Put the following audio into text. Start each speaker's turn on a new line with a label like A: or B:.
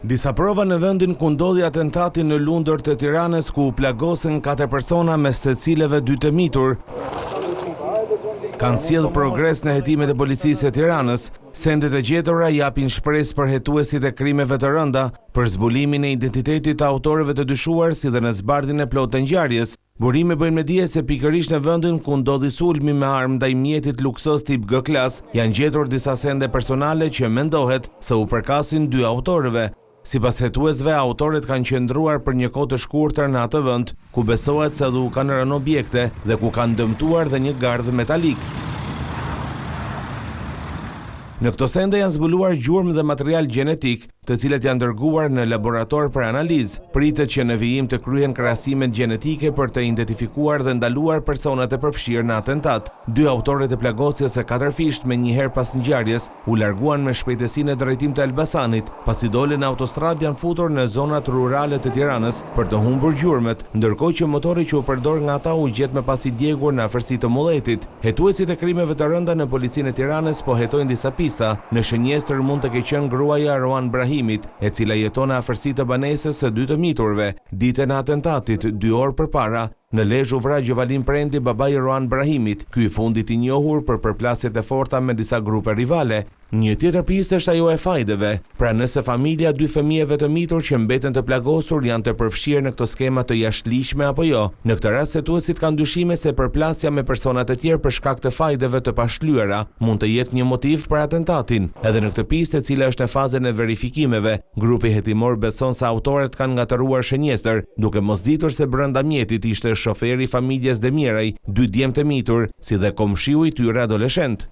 A: Disa prova në vendin ku ndodhi atentati në Lundër të Tiranës, ku u plagosen 4 persona mes të cilëve 2 të mitur, kanë sjellë progres në hetimet e policisë së Tiranës. Sendet e gjetura japin shpresë për hetuesit e krimeve të rënda për zbulimin e identitetit të autorëve të dyshuar, si dhe në zbardhjen e plotë të ngjarjes. Burime bëjnë me dije se pikërisht në vendin ku ndodhi sulmi me armë ndaj mjetit luksos tip G-klas, janë gjetur disa sende personale që mendohet se u përkasin 2 autorëve. Sipas hetuesve, autorët kanë qëndruar për një kohë të shkurtër në atë vend, ku besohet se u kanë rënë objekte dhe ku kanë dëmtuar dhe një gardh metalik. Në këto sende janë zbuluar gjurmë dhe material gjenetik, të cilët janë dërguar në laborator për analizë. Pritet që në vijim të kryhen krahasimet gjenetike për të identifikuar dhe ndaluar personat e përfshirë në atentat. 2 autorët e plagosjes së 4 fisht me njëherë pas ngjarjes u larguan me shpejtësi në drejtim të Elbasanit, pasi dolën në autostradë janë futur në zonat rurale të Tiranës për të humbur gjurmët, ndërkohë që motori që u përdor nga ata u gjet me pasi djegur në afërsi të Mulletit. Hetuesit e krimeve të rënda në policinë e Tiranës po hetojnë disa pista. Në shënjestër mund të ketë qenë gruaja Roan Brahimit, e cila jeton në afërsi të banesës së 2 të miturve. Ditën e atentatit, 2 orë përpara, në Lezhë u vra Gjovalin Prendi, babai Roan Brahimit, ky i fundit i njohur për përplasjet e forta me disa grupe rivale. Një tjetër pistë është ajo e fajdeve, pra nëse familja 2 fëmijëve të mitur që mbeten të plagosur janë të përfshirë në këto skema të jashtëligjshme apo jo. Në këtë rast hetuesit kanë dyshime se përplasja me personat e tjerë për shkak të fajdeve të pashlyera mund të jetë një motiv për atentatin. Edhe në këtë pistë, e cila është në fazën e verifikimeve, grupi hetimor beson se autorët kanë ngatëruar shënjestër, duke mos ditur se brenda mjetit ishte shoferi i familjes Demiraj, 2 djemë të mitur, si dhe komshiu i tyre adoleshent.